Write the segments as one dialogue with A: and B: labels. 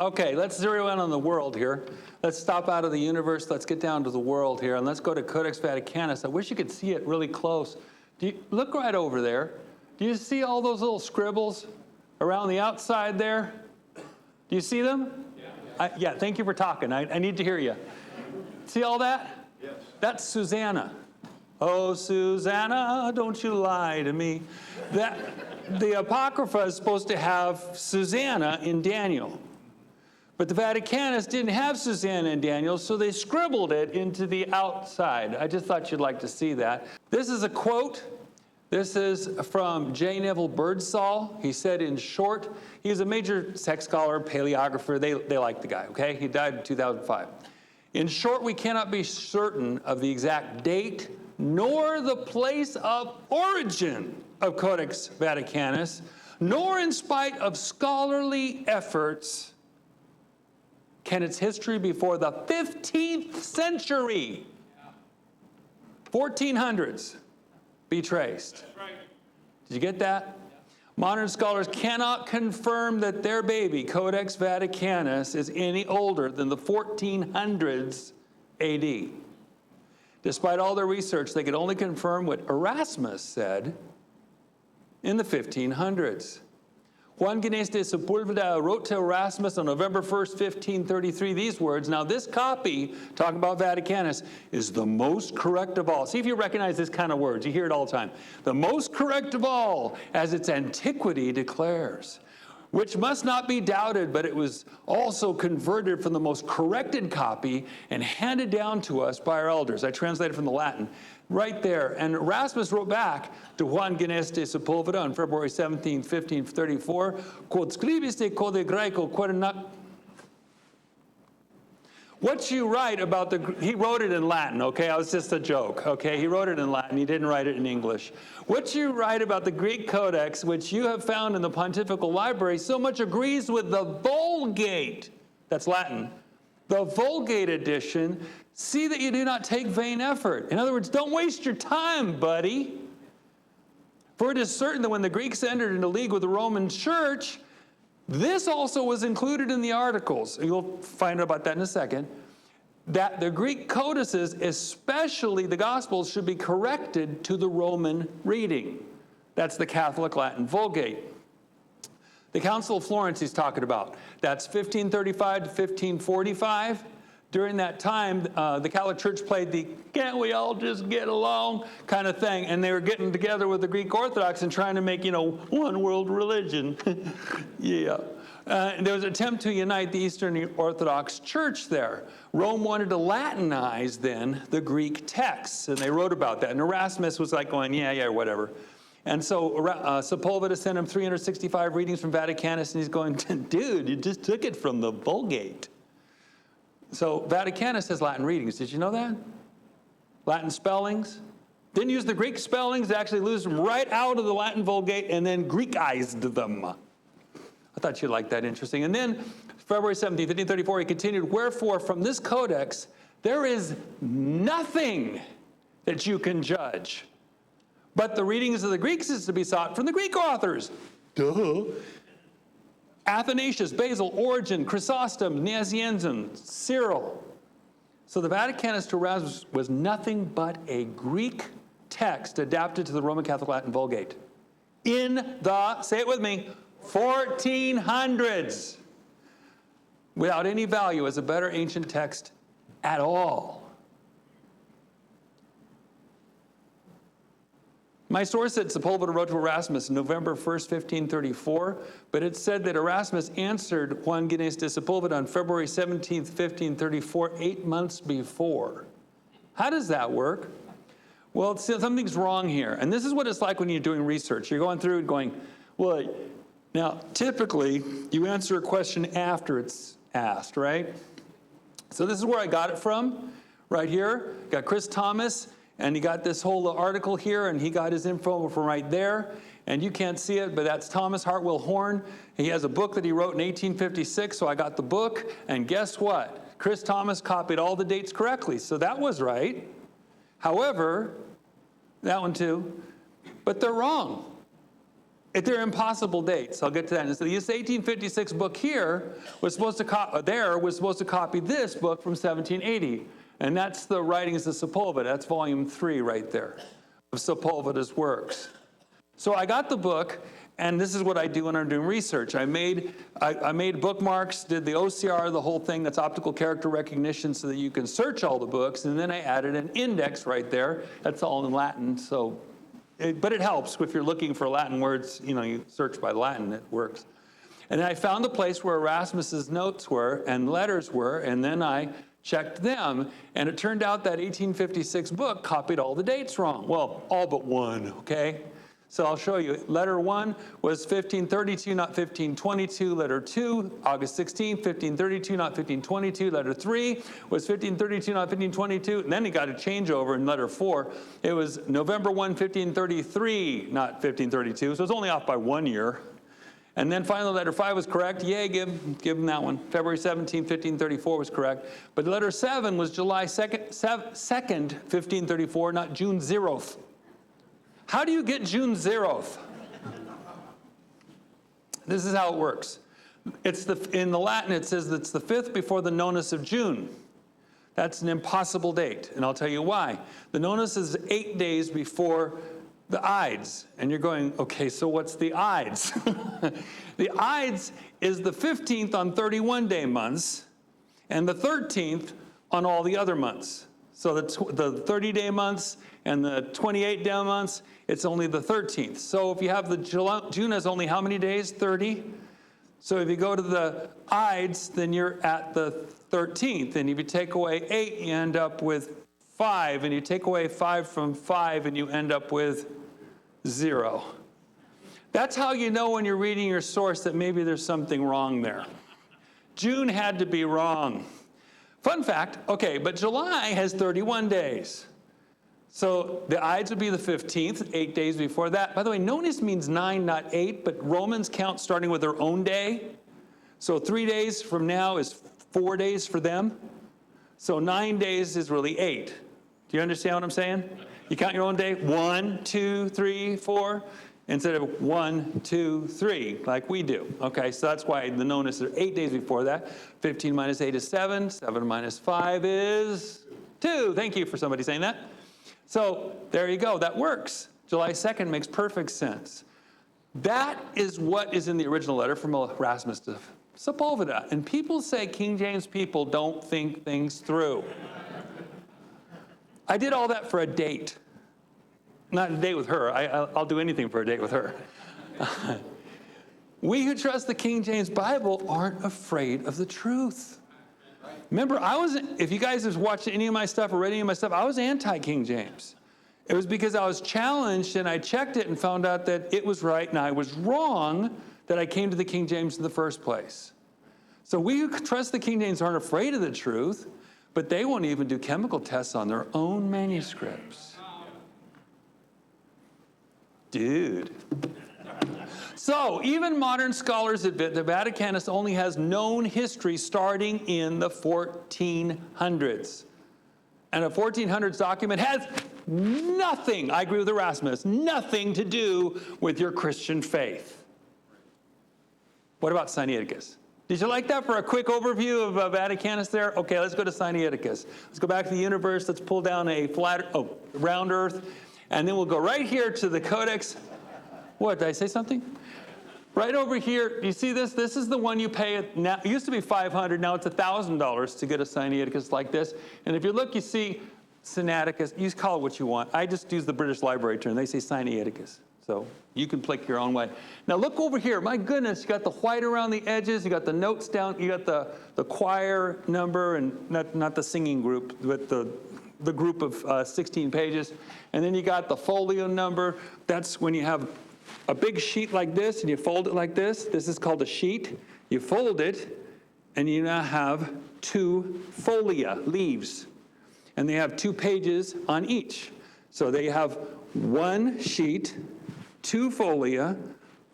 A: Okay, let's zero in on the world here. Let's stop out of the universe. Let's get down to the world here, and let's go to Codex Vaticanus. I wish you could see it really close. Look right over there. Do you see all those little scribbles around the outside there? Do you see them? Yeah. Yeah, thank you for talking. I need to hear you. See all that? Yes. That's Susanna. Oh, Susanna, don't you lie to me. The Apocrypha is supposed to have Susanna in Daniel. But the Vaticanus didn't have Susanna in Daniel, so they scribbled it into the outside. I just thought you'd like to see that. This is a quote. This is from J. Neville Birdsall. He said, in short, he's a major text scholar, paleographer. They like the guy, okay? He died in 2005. In short, we cannot be certain of the exact date nor the place of origin of Codex Vaticanus, nor in spite of scholarly efforts can its history before the 15th century, 1400s, be traced. That's right. Did you get that? Yeah. Modern scholars cannot confirm that their baby, Codex Vaticanus, is any older than the 1400s AD. Despite all their research, they could only confirm what Erasmus said in the 1500s. Juan Ginés de Sepúlveda wrote to Erasmus on November 1st, 1533, these words, now this copy, talking about Vaticanus, is the most correct of all. See if you recognize this kind of words. You hear it all the time. The most correct of all, as its antiquity declares, which must not be doubted, but it was also converted from the most corrected copy and handed down to us by our elders. I translated from the Latin. Right there. And Erasmus wrote back to Juan Ginés de Sepúlveda on February 17, 1534, quod scribiste code Greco, quod not. What you write about he wrote it in Latin, okay? It was just a joke, okay? He wrote it in Latin. He didn't write it in English. What you write about the Greek Codex, which you have found in the Pontifical Library, so much agrees with the Vulgate. That's Latin. The Vulgate edition. See that you do not take vain effort. In other words, don't waste your time, buddy. For it is certain that when the Greeks entered into league with the Roman Church, this also was included in the articles. You'll find out about that in a second. That the Greek codices, especially the Gospels, should be corrected to the Roman reading. That's the Catholic Latin Vulgate. The Council of Florence he's talking about. That's 1535 to 1545. During that time, the Catholic Church played the can't we all just get along kind of thing. And they were getting together with the Greek Orthodox and trying to make, one world religion. Yeah. There was an attempt to unite the Eastern Orthodox Church there. Rome wanted to Latinize then the Greek texts, and they wrote about that. And Erasmus was like going, yeah, whatever. And so Sepúlveda sent him 365 readings from Vaticanus, and he's going, dude, you just took it from the Vulgate. So Vaticanus has Latin readings. Did you know that? Latin spellings. Didn't use the Greek spellings. They actually lose them right out of the Latin Vulgate and then Greekized them. I thought you'd like that. Interesting. And then February 17, 1534, he continued, wherefore from this codex there is nothing that you can judge. But the readings of the Greeks is to be sought from the Greek authors. Duh. Athanasius, Basil, Origen, Chrysostom, Nazianzen, Cyril. So the Vaticanus to Erasmus was nothing but a Greek text adapted to the Roman Catholic Latin Vulgate. In the, say it with me, 1400s. Without any value as a better ancient text at all. My source said Sepúlveda wrote to Erasmus November 1st, 1534, but it said that Erasmus answered Juan Ginés de Sepúlveda on February 17th, 1534, 8 months before. How does that work? Well, something's wrong here. And this is what it's like when you're doing research. You're going through and going, well, now, typically, you answer a question after it's asked, right? So this is where I got it from, right here. Got Chris Thomas. And he got this whole article here, and he got his info from right there. And you can't see it, but that's Thomas Hartwell Horn. He has a book that he wrote in 1856, so I got the book. And guess what? Chris Thomas copied all the dates correctly, so that was right. However, that one too, but they're wrong. They're impossible dates. I'll get to that. And so this 1856 book here was supposed to copy this book from 1780. And that's the writings of Sepulveda. That's volume 3 right there of Sepulveda's works. So I got the book, and this is what I do when I'm doing research. I made bookmarks, did the OCR, the whole thing, that's optical character recognition, so that you can search all the books, and then I added an index right there. That's all in Latin, but it helps if you're looking for Latin words, you search by Latin, it works. And then I found the place where Erasmus's notes were and letters were, and then I checked them, and it turned out that 1856 book copied all the dates wrong. Well, all but one, okay? So I'll show you. Letter 1 was 1532, not 1522. Letter 2, August 16, 1532, not 1522. Letter 3 was 1532, not 1522. And then he got a changeover in letter 4. It was November 1, 1533, not 1532. So it's only off by 1 year. And then finally, letter 5 was correct. Yay, give him that one. February 17, 1534 was correct. But letter 7 was July 2nd, 1534, not June 0th. How do you get June 0th? This is how it works. In the Latin, it says it's the 5th before the nonus of June. That's an impossible date, and I'll tell you why. The nonus is 8 days before the Ides, and you're going, okay, so what's the Ides? The Ides is the 15th on 31-day months, and the 13th on all the other months. So the 30-day months and the 28-day months, it's only the 13th. So if you have June has only how many days? 30. So if you go to the Ides, then you're at the 13th. And if you take away 8, you end up with 5. And you take away 5 from 5, and you end up with 0. That's how you know when you're reading your source that maybe there's something wrong there. June had to be wrong. Fun fact, okay, but July has 31 days. So the Ides would be the 15th, 8 days before that. By the way, nonus means 9, not 8, but Romans count starting with their own day. So 3 days from now is 4 days for them. So 9 days is really 8. Do you understand what I'm saying? You count your own day, 1, 2, 3, 4, instead of 1, 2, 3, like we do. Okay, so that's why the nonus are 8 days before that. 15 minus 8 is 7. 7 minus 5 is 2. Thank you for somebody saying that. So there you go. That works. July 2nd makes perfect sense. That is what is in the original letter from Erasmus to Sepulveda. And people say King James people don't think things through. I did all that for a date. Not a date with her. I'll do anything for a date with her. We who trust the King James Bible aren't afraid of the truth. Remember, if you guys have watched any of my stuff or read any of my stuff, I was anti-King James. It was because I was challenged and I checked it and found out that it was right and I was wrong that I came to the King James in the first place. So we who trust the King James aren't afraid of the truth, but they won't even do chemical tests on their own manuscripts. Dude. So even modern scholars admit the Vaticanus only has known history starting in the 1400s. And a 1400s document has nothing, I agree with Erasmus, nothing to do with your Christian faith. What about Sinaiticus? Did you like that for a quick overview of Vaticanus there? Okay, let's go to Sinaiticus. Let's go back to the universe. Let's pull down a round earth. And then we'll go right here to the Codex. What, did I say something? Right over here, you see this? This is the one you pay. Now, it used to be $500, now it's $1,000 to get a Sinaiticus like this. And if you look, you see Sinaiticus. You call it what you want. I just use the British Library term. They say Sinaiticus. So you can pick your own way. Now look over here. My goodness, you got the white around the edges. You got the notes down. You got the choir number, and not the singing group, but the group of 16 pages. And then you got the folio number. That's when you have a big sheet like this and you fold it like this. This is called a sheet. You fold it and you now have 2 folia, leaves. And they have 2 pages on each. So they have 1 sheet, 2 folia,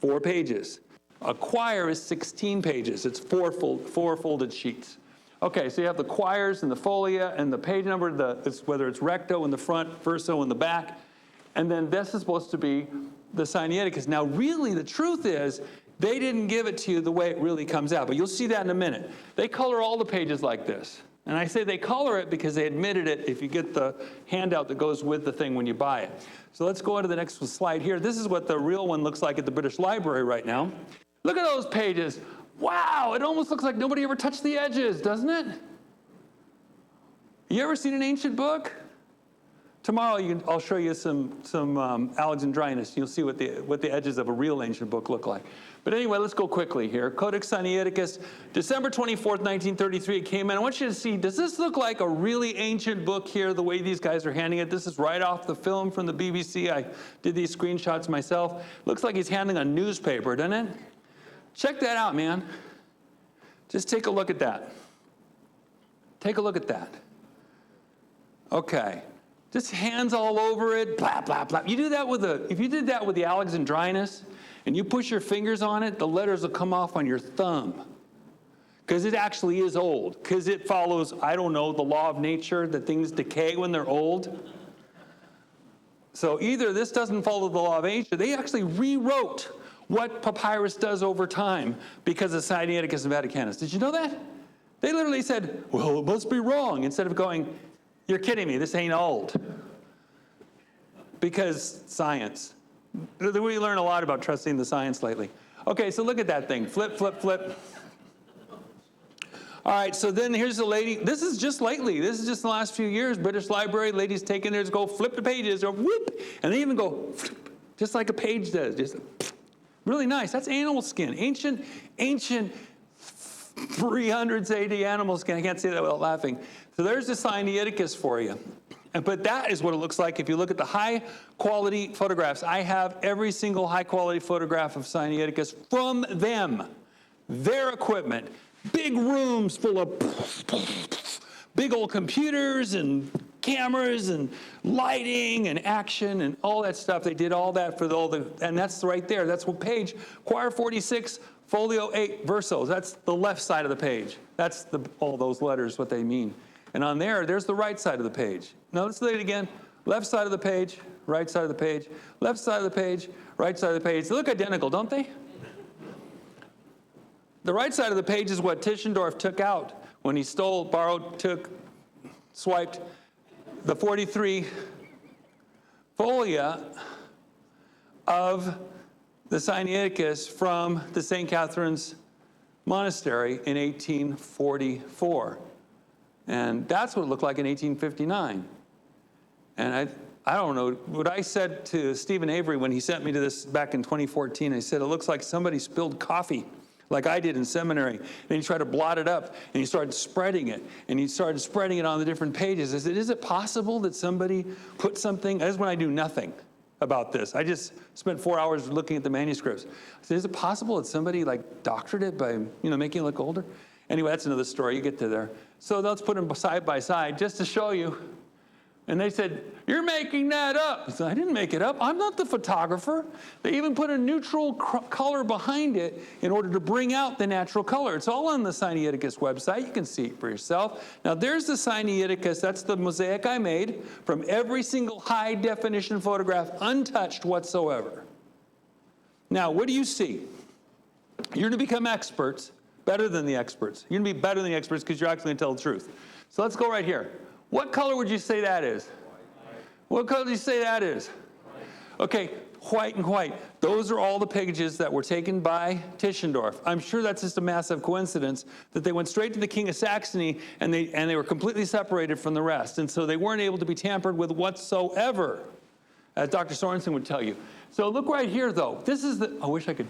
A: 4 pages. A quire is 16 pages. It's 4 folded sheets. Okay, so you have the quires and the folia and the page number, whether it's recto in the front, verso in the back. And then this is supposed to be the Sinaiticus. Now, really, the truth is, they didn't give it to you the way it really comes out, but you'll see that in a minute. They color all the pages like this. And I say they color it because they admitted it if you get the handout that goes with the thing when you buy it. So let's go on to the next slide here. This is what the real one looks like at the British Library right now. Look at those pages. Wow, it almost looks like nobody ever touched the edges, doesn't it? You ever seen an ancient book? Tomorrow I'll show you some Alexandrinus. You'll see what the edges of a real ancient book look like. But anyway, let's go quickly here. Codex Sinaiticus, December 24th, 1933, it came in. I want you to see, does this look like a really ancient book here, the way these guys are handing it? This is right off the film from the BBC. I did these screenshots myself. Looks like he's handing a newspaper, doesn't it? Check that out, man. Just take a look at that. Take a look at that. Okay. Just hands all over it, blah, blah, blah. You do that if you did that with the Alexandrinus, and you push your fingers on it, the letters will come off on your thumb. Because it actually is old. Because it follows, I don't know, the law of nature, that things decay when they're old. So either this doesn't follow the law of nature, they actually rewrote what papyrus does over time because of Sinaiticus and Vaticanus. Did you know that? They literally said, well, it must be wrong, instead of going, you're kidding me, this ain't old. Because science. We learn a lot about trusting the science lately. Okay, so look at that thing. Flip, flip, flip. All right, so then here's the lady. This is just lately. This is just the last few years. British Library, ladies taking theirs, go flip the pages, or whoop, and they even go flip, just like a page does. Just really nice. That's animal skin. Ancient 300s AD animal skin. I can't say that without laughing. So there's the Sinaiticus for you. But that is what it looks like if you look at the high-quality photographs. I have every single high-quality photograph of Sinaiticus from them, their equipment. Big rooms full of big old computers and cameras and lighting and action and all that stuff. They did all that for and that's right there. That's what page, Quire 46, Folio 8, Versos. That's the left side of the page. That's all those letters, what they mean. And on there's the right side of the page. Now let's say it again. Left side of the page, right side of the page, left side of the page, right side of the page. They look identical, don't they? The right side of the page is what Tischendorf took out when he stole, borrowed, swiped the 43 folia of the Sinaiticus from the St. Catherine's Monastery in 1844. And that's what it looked like in 1859. And I don't know, what I said to Stephen Avery when he sent me to this back in 2014, I said, it looks like somebody spilled coffee, like I did in seminary. And he tried to blot it up, and he started spreading it. And he started spreading it on the different pages. I said, is it possible that somebody put something, that's when I do nothing about this. I just spent 4 hours looking at the manuscripts. I said, is it possible that somebody doctored it by, making it look older? Anyway, that's another story. You get to there. So let's put them side by side just to show you. And they said, you're making that up. I said, I didn't make it up. I'm not the photographer. They even put a neutral color behind it in order to bring out the natural color. It's all on the Sinaiticus website. You can see it for yourself. Now, there's the Sinaiticus. That's the mosaic I made from every single high-definition photograph, untouched whatsoever. Now, what do you see? You're going to become experts. Better than the experts. You're going to be better than the experts because you're actually going to tell the truth. So let's go right here. What color would you say that is? What color do you say that is? Okay, white and white. Those are all the pages that were taken by Tischendorf. I'm sure that's just a massive coincidence that they went straight to the King of Saxony and they were completely separated from the rest. And so they weren't able to be tampered with whatsoever, as Dr. Sorensen would tell you. So look right here, though. This is I wish I could.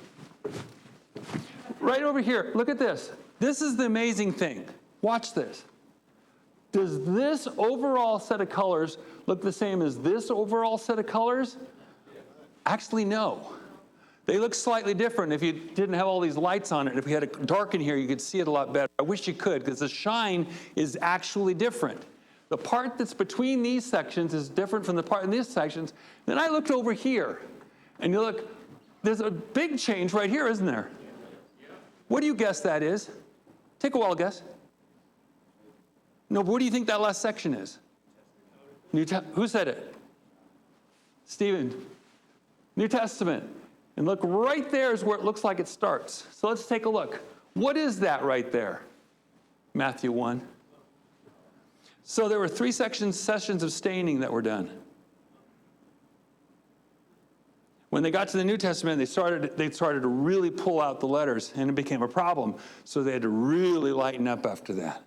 A: Right over here, look at this. This is the amazing thing. Watch this. Does this overall set of colors look the same as this overall set of colors? Actually, no. They look slightly different if you didn't have all these lights on it. If we had it dark in here, you could see it a lot better. I wish you could, because the shine is actually different. The part that's between these sections is different from the part in these sections. Then I looked over here, and you look, there's a big change right here, isn't there? What do you guess that is? Take a wild guess. No, but what do you think that last section is? Who said it? Stephen. New Testament. And look, right there is where it looks like it starts. So let's take a look. What is that right there? Matthew 1. So there were 3 sessions of staining that were done. When they got to the New Testament, they started to really pull out the letters, and it became a problem. So they had to really lighten up after that.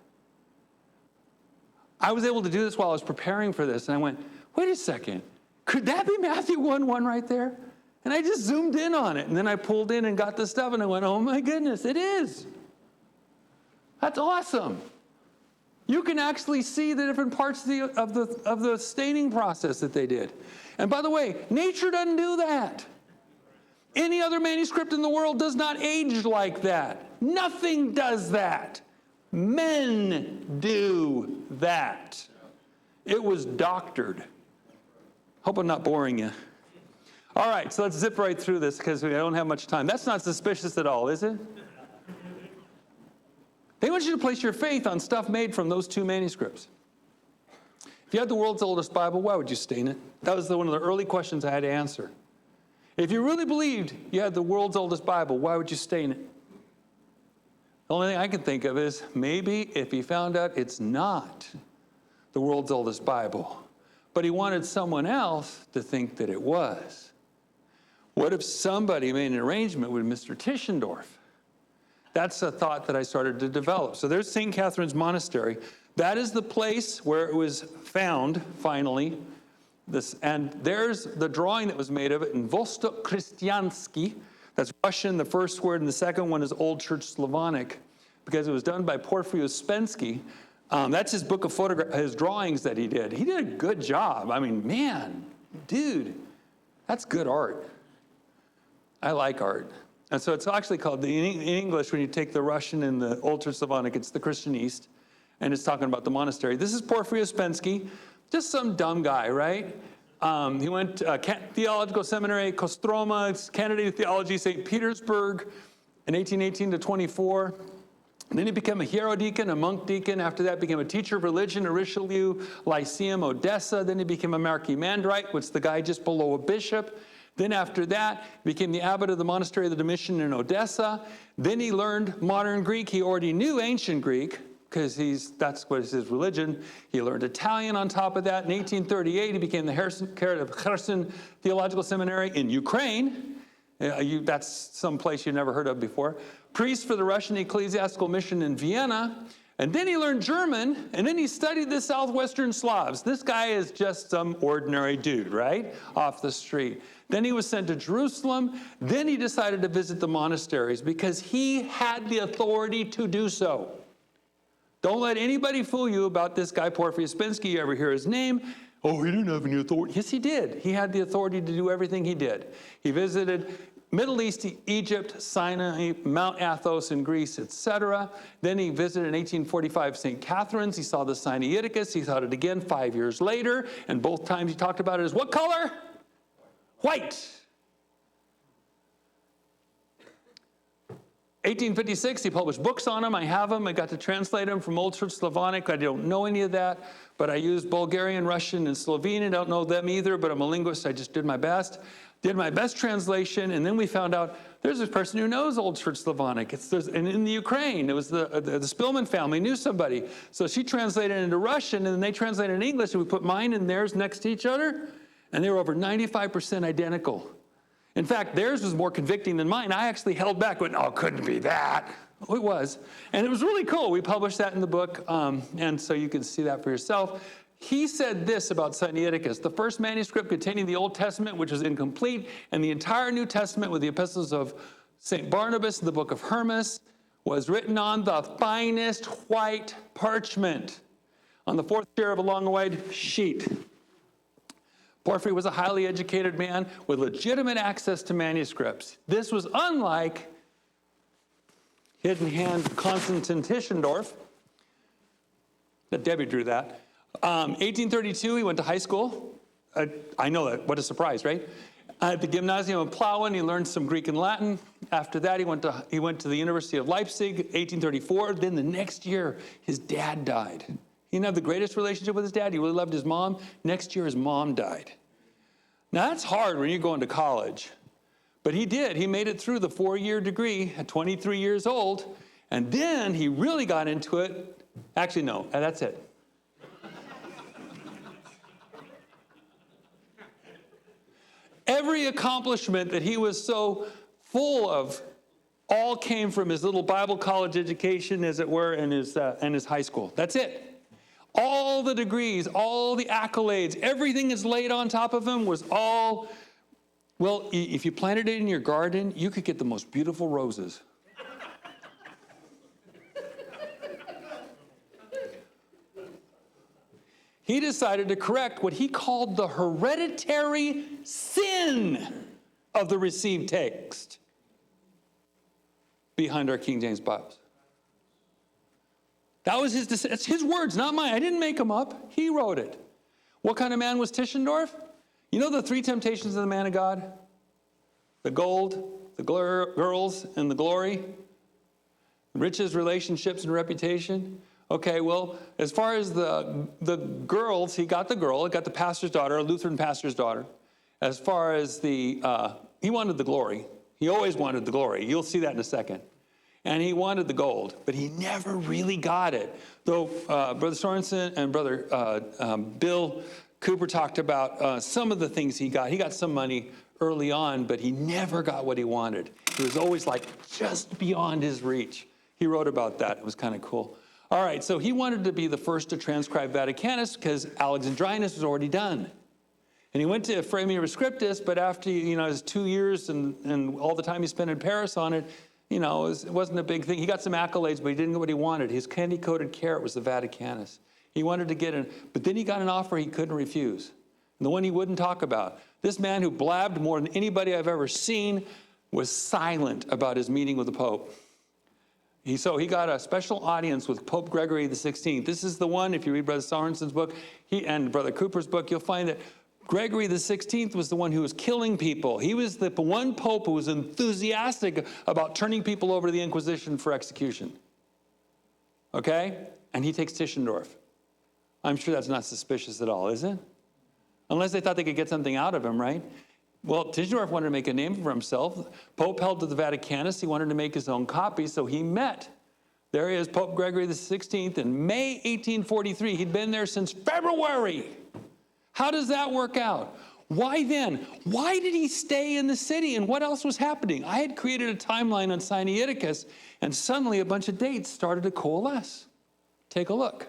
A: I was able to do this while I was preparing for this, and I went, wait a second, could that be Matthew 1:1 right there? And I just zoomed in on it, and then I pulled in and got the stuff, and I went, oh my goodness, it is. That's awesome. You can actually see the different parts of the staining process that they did. And by the way, nature doesn't do that. Any other manuscript in the world does not age like that. Nothing does that. Men do that. It was doctored. Hope I'm not boring you. All right, so let's zip right through this because we don't have much time. That's not suspicious at all, is it? They want you to place your faith on stuff made from those 2 manuscripts. If you had the world's oldest Bible, why would you stain it? That was one of the early questions I had to answer. If you really believed you had the world's oldest Bible, why would you stain it? The only thing I can think of is maybe if he found out it's not the world's oldest Bible, but he wanted someone else to think that it was. What if somebody made an arrangement with Mr. Tischendorf? That's a thought that I started to develop. So there's St. Catherine's Monastery. That is the place where it was found, finally. And there's the drawing that was made of it in Vostok Christiansky. That's Russian, the first word, and the second one is Old Church Slavonic, because it was done by Porphyry Uspensky. That's his book of his drawings that he did. He did a good job. I mean, man, dude, that's good art. I like art. And so it's actually called, in English, when you take the Russian and the Old Church Slavonic, it's the Christian East, and it's talking about the monastery. This is Porphyry Uspensky, just some dumb guy, right? He went to Theological Seminary, Kostroma, candidate of theology, St. Petersburg, in 1818 to 24. And then he became a hierodeacon, a monk deacon. After that, became a teacher of religion at Richelieu Lyceum, Odessa. Then he became a archimandrite, which is the guy just below a bishop. Then after that, he became the abbot of the monastery of the Domitian in Odessa. Then he learned modern Greek. He already knew ancient Greek, because that's what is his religion. He learned Italian on top of that. In 1838, he became the head of Kherson Theological Seminary in Ukraine. That's some place you never heard of before. Priest for the Russian Ecclesiastical Mission in Vienna. And then he learned German, and then he studied the Southwestern Slavs. This guy is just some ordinary dude, right? Off the street. Then he was sent to Jerusalem. Then he decided to visit the monasteries because he had the authority to do so. Don't let anybody fool you about this guy, Porphyry Uspensky. You ever hear his name? Oh, he didn't have any authority. Yes, he did. He had the authority to do everything he did. He visited Middle East, Egypt, Sinai, Mount Athos in Greece, etc. Then he visited in 1845 St. Catherine's. He saw the Sinaiticus. He saw it again 5 years later. And both times he talked about it as what color? White. 1856, he published books on them. I have them. I got to translate them from Old Church Slavonic. I don't know any of that, but I used Bulgarian, Russian, and Slovene. I don't know them either, but I'm a linguist. I just did my best. Did my best translation, and then we found out there's this person who knows Old Church Slavonic. And in the Ukraine, it was the Spillman family knew somebody. So she translated it into Russian, and then they translated it in English, and we put mine and theirs next to each other, and they were over 95% identical. In fact, theirs was more convicting than mine. I actually held back, went, oh, it couldn't be that. Oh, it was. And it was really cool. We published that in the book, and so you can see that for yourself. He said this about Sinaiticus: the first manuscript containing the Old Testament, which was incomplete, and the entire New Testament with the epistles of St. Barnabas and the book of Hermas, was written on the finest white parchment, on the fourth tier of a long white sheet. Porphyry was a highly educated man with legitimate access to manuscripts. This was unlike hidden hand Constantine Tischendorf. Debbie drew that. 1832, he went to high school. I know that. What a surprise, right? At the Gymnasium of Plauen, he learned some Greek and Latin. After that, he went to the University of Leipzig, 1834. Then the next year, his dad died. He didn't have the greatest relationship with his dad. He really loved his mom. Next year, his mom died. Now, that's hard when you're going to college. But he did. He made it through the 4-year degree at 23 years old. And then he really got into it. Actually, no, that's it. Every accomplishment that he was so full of all came from his little Bible college education, as it were, and his high school. That's it. All the degrees, all the accolades, everything that's laid on top of him was all, well, if you planted it in your garden, you could get the most beautiful roses. He decided to correct what he called the hereditary sin of the received text behind our King James Bibles. That was it's his words, not mine. I didn't make them up. He wrote it. What kind of man was Tischendorf? You know the 3 temptations of the man of God? The gold, the girls, and the glory? Riches, relationships, and reputation? Okay, well, as far as the girls, he got the girl. He got the pastor's daughter, a Lutheran pastor's daughter. As far as he wanted the glory. He always wanted the glory. You'll see that in a second. And he wanted the gold, but he never really got it. Though Brother Sorensen and Brother Bill Cooper talked about some of the things he got. He got some money early on, but he never got what he wanted. It was always like just beyond his reach. He wrote about that. It was kind of cool. All right, so he wanted to be the first to transcribe Vaticanus because Alexandrinus was already done. And he went to Ephraemi Scriptus, but after, his 2 years and all the time he spent in Paris on it, it wasn't a big thing. He got some accolades, but he didn't get what he wanted. His candy-coated carrot was the Vaticanus. He wanted to get in, but then he got an offer he couldn't refuse. And the one he wouldn't talk about. This man who blabbed more than anybody I've ever seen was silent about his meeting with the Pope. So he got a special audience with Pope Gregory XVI. This is the one, if you read Brother Sorensen's book and Brother Cooper's book, you'll find that Gregory XVI was the one who was killing people. He was the one pope who was enthusiastic about turning people over to the Inquisition for execution. Okay? And he takes Tischendorf. I'm sure that's not suspicious at all, is it? Unless they thought they could get something out of him, right? Well, Tischendorf wanted to make a name for himself. Pope held to the Vaticanus. He wanted to make his own copy, so he met. There he is, Pope Gregory XVI, in May 1843. He'd been there since February. How does that work out? Why then? Why did he stay in the city, and what else was happening? I had created a timeline on Sinaiticus, and suddenly a bunch of dates started to coalesce. Take a look.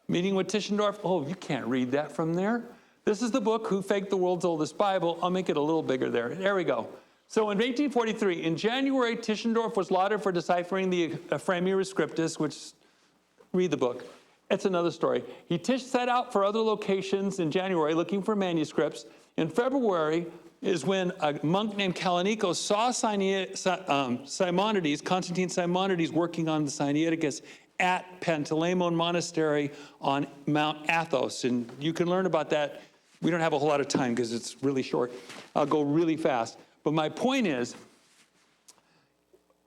A: Meeting with Tischendorf. Oh, you can't read that from there. This is the book, Who Faked the World's Oldest Bible. I'll make it a little bigger there. There we go. So in 1843, in January, Tischendorf was lauded for deciphering the Ephraemi Scriptus, which, read the book. It's another story. He set out for other locations in January looking for manuscripts. In February is when a monk named Kalanichos saw Simonides, Constantine Simonides, working on the Sinaiticus at Panteleimon Monastery on Mount Athos. And you can learn about that. We don't have a whole lot of time because it's really short. I'll go really fast. But my point is,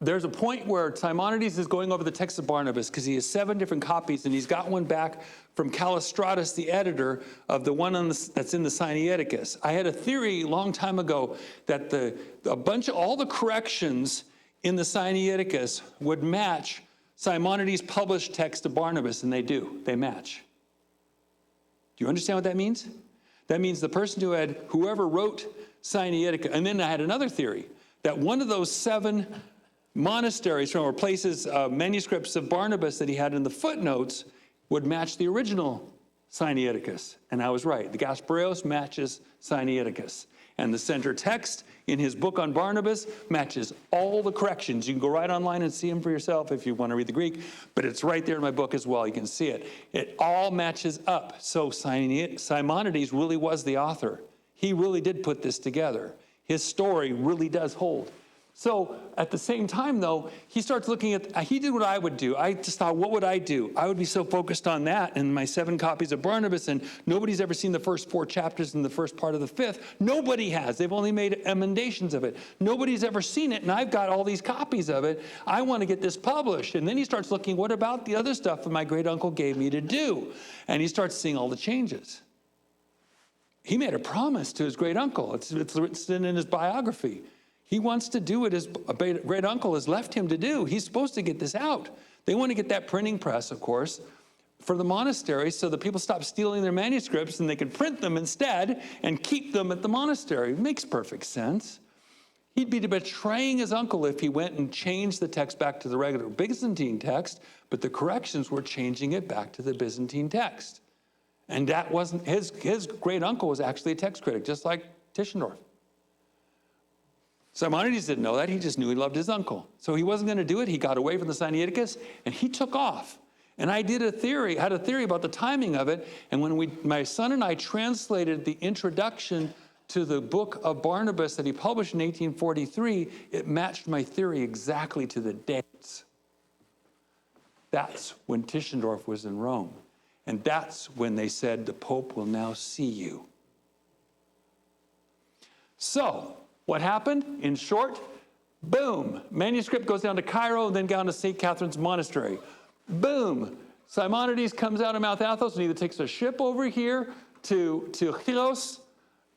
A: there's a point where Simonides is going over the text of Barnabas because he has 7 different copies, and he's got one back from Callistratus, the editor of the one that's in the Sinaiticus. I had a theory a long time ago that all the corrections in the Sinaiticus would match Simonides' published text of Barnabas, and they do. They match. Do you understand what that means? That means the person whoever wrote Sinaiticus, and then I had another theory, that one of those 7 monasteries or places, manuscripts of Barnabas that he had in the footnotes would match the original Sinaiticus. And I was right. The Gasparios matches Sinaiticus. And the center text in his book on Barnabas matches all the corrections. You can go right online and see them for yourself if you want to read the Greek, but it's right there in my book as well. You can see it. It all matches up. So Simonides really was the author. He really did put this together. His story really does hold. So at the same time, though, he starts looking at, he did what I would do. I just thought, what would I do? I would be so focused on that and my 7 copies of Barnabas, and nobody's ever seen the first 4 chapters in the first part of the 5th. Nobody has. They've only made emendations of it. Nobody's ever seen it, and I've got all these copies of it. I want to get this published. And then he starts looking, what about the other stuff that my great uncle gave me to do? And he starts seeing all the changes. he made a promise to his great uncle. It's written in his biography. He wants to do what his great uncle has left him to do. He's supposed to get this out. They want to get that printing press, of course, for the monastery so that people stop stealing their manuscripts and they can print them instead and keep them at the monastery. It makes perfect sense. He'd be betraying his uncle if he went and changed the text back to the regular Byzantine text, but the corrections were changing it back to the Byzantine text. And that wasn't, his great uncle was actually a text critic, just like Tischendorf. Simonides didn't know that. He just knew he loved his uncle. So he wasn't going to do it. He got away from the Sinaiticus, and he took off. And I had a theory about the timing of it. And when my son and I translated the introduction to the book of Barnabas that he published in 1843, it matched my theory exactly to the dates. That's when Tischendorf was in Rome. And that's when they said, the Pope will now see you. So, what happened? In short, boom, manuscript goes down to Cairo, then down to St. Catherine's Monastery. Boom, Simonides comes out of Mount Athos and either takes a ship over here to Chios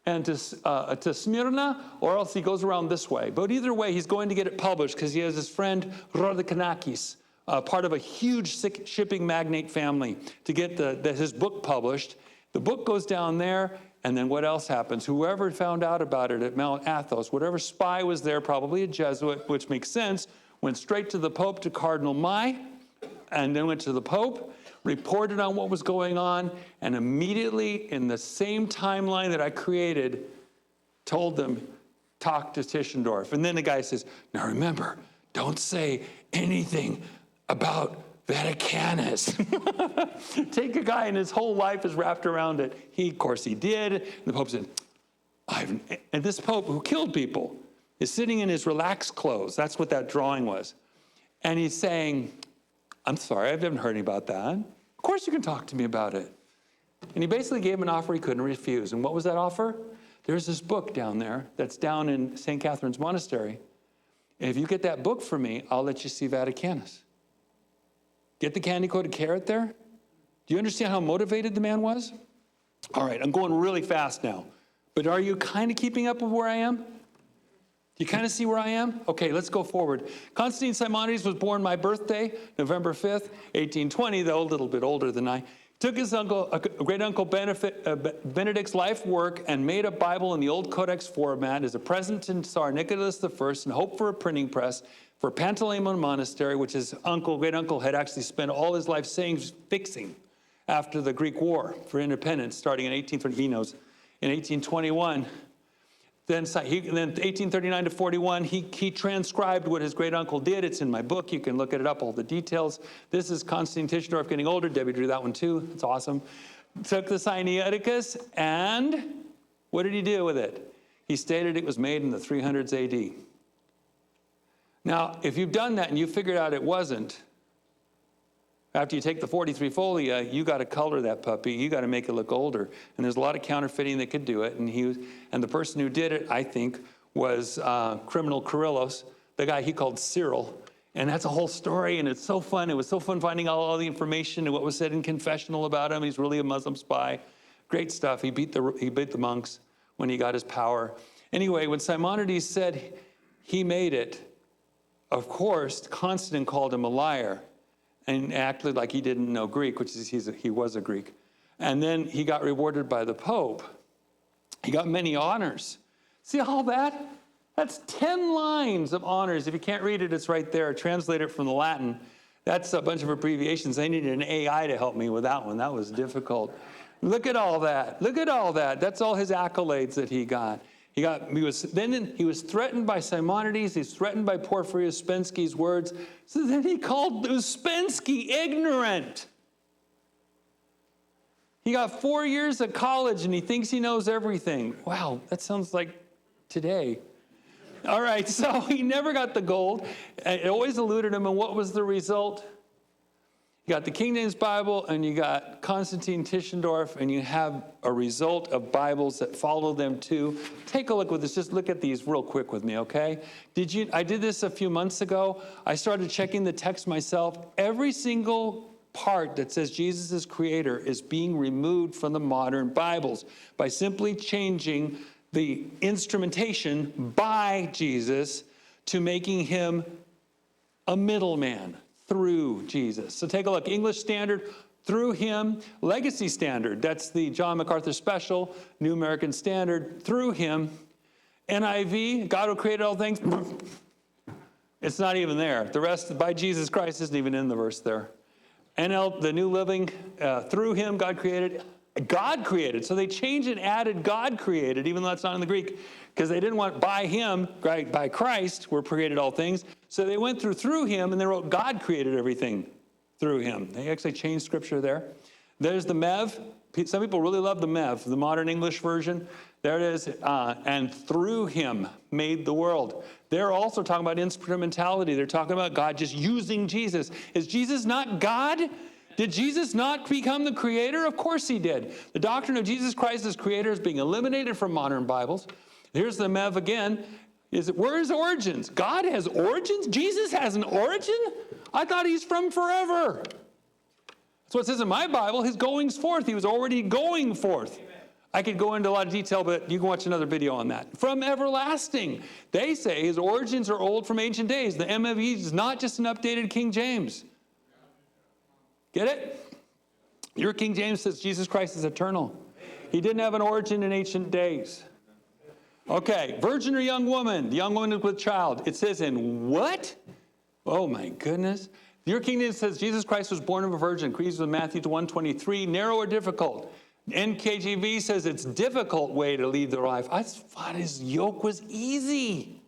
A: and to Smyrna, or else he goes around this way. But either way, he's going to get it published because he has his friend Vaticanus, part of a huge shipping magnate family, to get his book published. The book goes down there, and then what else happens? Whoever found out about it at Mount Athos, whatever spy was there, probably a Jesuit, which makes sense, went straight to the Pope, to Cardinal Mai, and then went to the Pope, reported on what was going on, and immediately, in the same timeline that I created, told them, talk to Tischendorf. And then the guy says, now remember, don't say anything about Vaticanus. Take a guy and his whole life is wrapped around it. Of course he did. And the Pope said, and this Pope who killed people is sitting in his relaxed clothes. That's what that drawing was. And he's saying, I'm sorry, I haven't heard about that. Of course you can talk to me about it. And he basically gave him an offer he couldn't refuse. And what was that offer? There's this book down there that's down in St. Catherine's Monastery. And if you get that book for me, I'll let you see Vaticanus. Get the candy-coated carrot there? Do you understand how motivated the man was? All right, I'm going really fast now. But are you kind of keeping up with where I am? Do you kind of see where I am? Okay, let's go forward. Constantine Simonides was born my birthday, November 5th, 1820, though a little bit older than I. Took his uncle, great-uncle Benedict's life work and made a Bible in the Old Codex format as a present to Tsar Nicholas I and hoped for a printing press for Panteleimon Monastery, which his great-uncle had actually spent all his life fixing after the Greek War for independence, starting in 1821. Then 1839 to 41, he transcribed what his great-uncle did. It's in my book. You can look it up, all the details. This is Constantine Tischendorf getting older. Debbie drew that one too. It's awesome. Took the Sinaiticus, and what did he do with it? He stated it was made in the 300s AD. Now, if you've done that and you figured out it wasn't, after you take the 43 folia, you got to color that puppy. You got to make it look older. And there's a lot of counterfeiting that could do it. And the person who did it, I think, was criminal Kyrillos, the guy he called Cyril. And that's a whole story, and it's so fun. It was so fun finding out all the information and what was said in confessional about him. He's really a Muslim spy. Great stuff. He beat the monks when he got his power. Anyway, when Simonides said he made it, of course, Constantine called him a liar and acted like he didn't know Greek, which is he was a Greek. And then he got rewarded by the Pope. He got many honors. See all that? That's 10 lines of honors. If you can't read it, it's right there. Translate it from the Latin. That's a bunch of abbreviations. I needed an AI to help me with that one. That was difficult. Look at all that. Look at all that. That's all his accolades that he got. He was threatened by Simonides. He's threatened by Porphyry, Uspensky's words. So then he called Uspensky ignorant. He got 4 years of college and he thinks he knows everything. Wow, that sounds like today. All right, so he never got the gold. It always eluded him, and what was the result? You got the King James Bible, and you got Constantine Tischendorf, and you have a result of Bibles that follow them too. Take a look with this. Just look at these real quick with me, okay? I did this a few months ago. I started checking the text myself. Every single part that says Jesus is creator is being removed from the modern Bibles by simply changing the instrumentation by Jesus to making him a middleman through Jesus. So take a look. English Standard, through him. Legacy Standard, that's the John MacArthur Special. New American Standard, through him. NIV, God who created all things. It's not even there. The rest, by Jesus Christ, isn't even in the verse there. NL, the New Living, through him, God created. God created. So they changed and added God created, even though that's not in the Greek, because they didn't want by him, right, by Christ, were created all things. So they went through him, and they wrote God created everything through him. They actually changed scripture there. There's the Mev. Some people really love the Mev, the modern English version. There it is. And through him made the world. They're also talking about instrumentality. They're talking about God just using Jesus. Is Jesus not God? Did Jesus not become the creator? Of course he did. The doctrine of Jesus Christ as creator is being eliminated from modern Bibles. Here's the Mev again. Where is origins? God has origins? Jesus has an origin? I thought he's from forever. That's what it says in my Bible, his goings forth. He was already going forth. Amen. I could go into a lot of detail, but you can watch another video on that. From everlasting. They say his origins are old from ancient days. The MFE is not just an updated King James. Get it? Your King James says Jesus Christ is eternal. He didn't have an origin in ancient days. Okay, virgin or young woman? The young woman with child. It says in what? Oh my goodness. Your King James says Jesus Christ was born of a virgin. Agrees with Matthew 1:23. Narrow or difficult? NKJV says it's difficult way to lead their life. I thought his yoke was easy.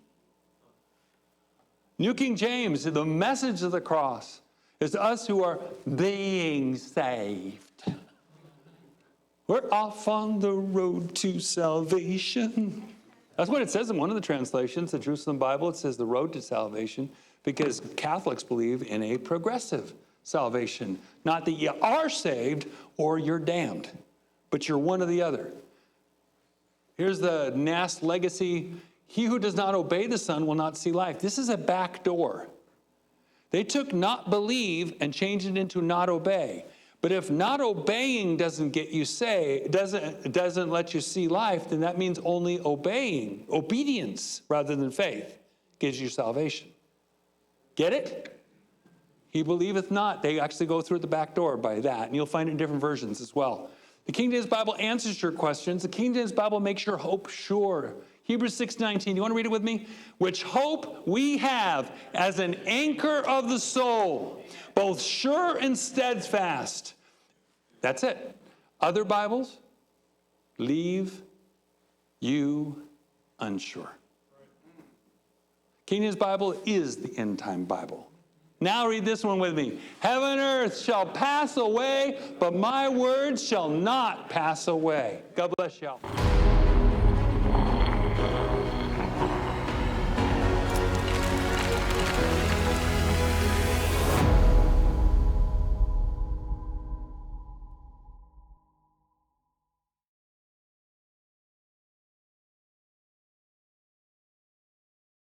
A: New King James, the message of the cross is us who are being saved. We're off on the road to salvation. That's what it says in one of the translations, the Jerusalem Bible. It says the road to salvation, because Catholics believe in a progressive salvation. Not that you are saved or you're damned, but you're one or the other. Here's the NAS legacy. He who does not obey the Son will not see life. This is a back door. They took not believe and changed it into not obey. But if not obeying doesn't get you doesn't let you see life, then that means only obeying, obedience rather than faith gives you salvation. Get it? He believeth not. They actually go through the back door by that, and you'll find it in different versions as well. The King James Bible answers your questions. The King James Bible makes your hope sure. Hebrews 6:19. You want to read it with me? Which hope we have as an anchor of the soul, both sure and steadfast. That's it. Other Bibles leave you unsure. King James Bible is the end time Bible. Now read this one with me. Heaven and earth shall pass away, but my words shall not pass away. God bless y'all.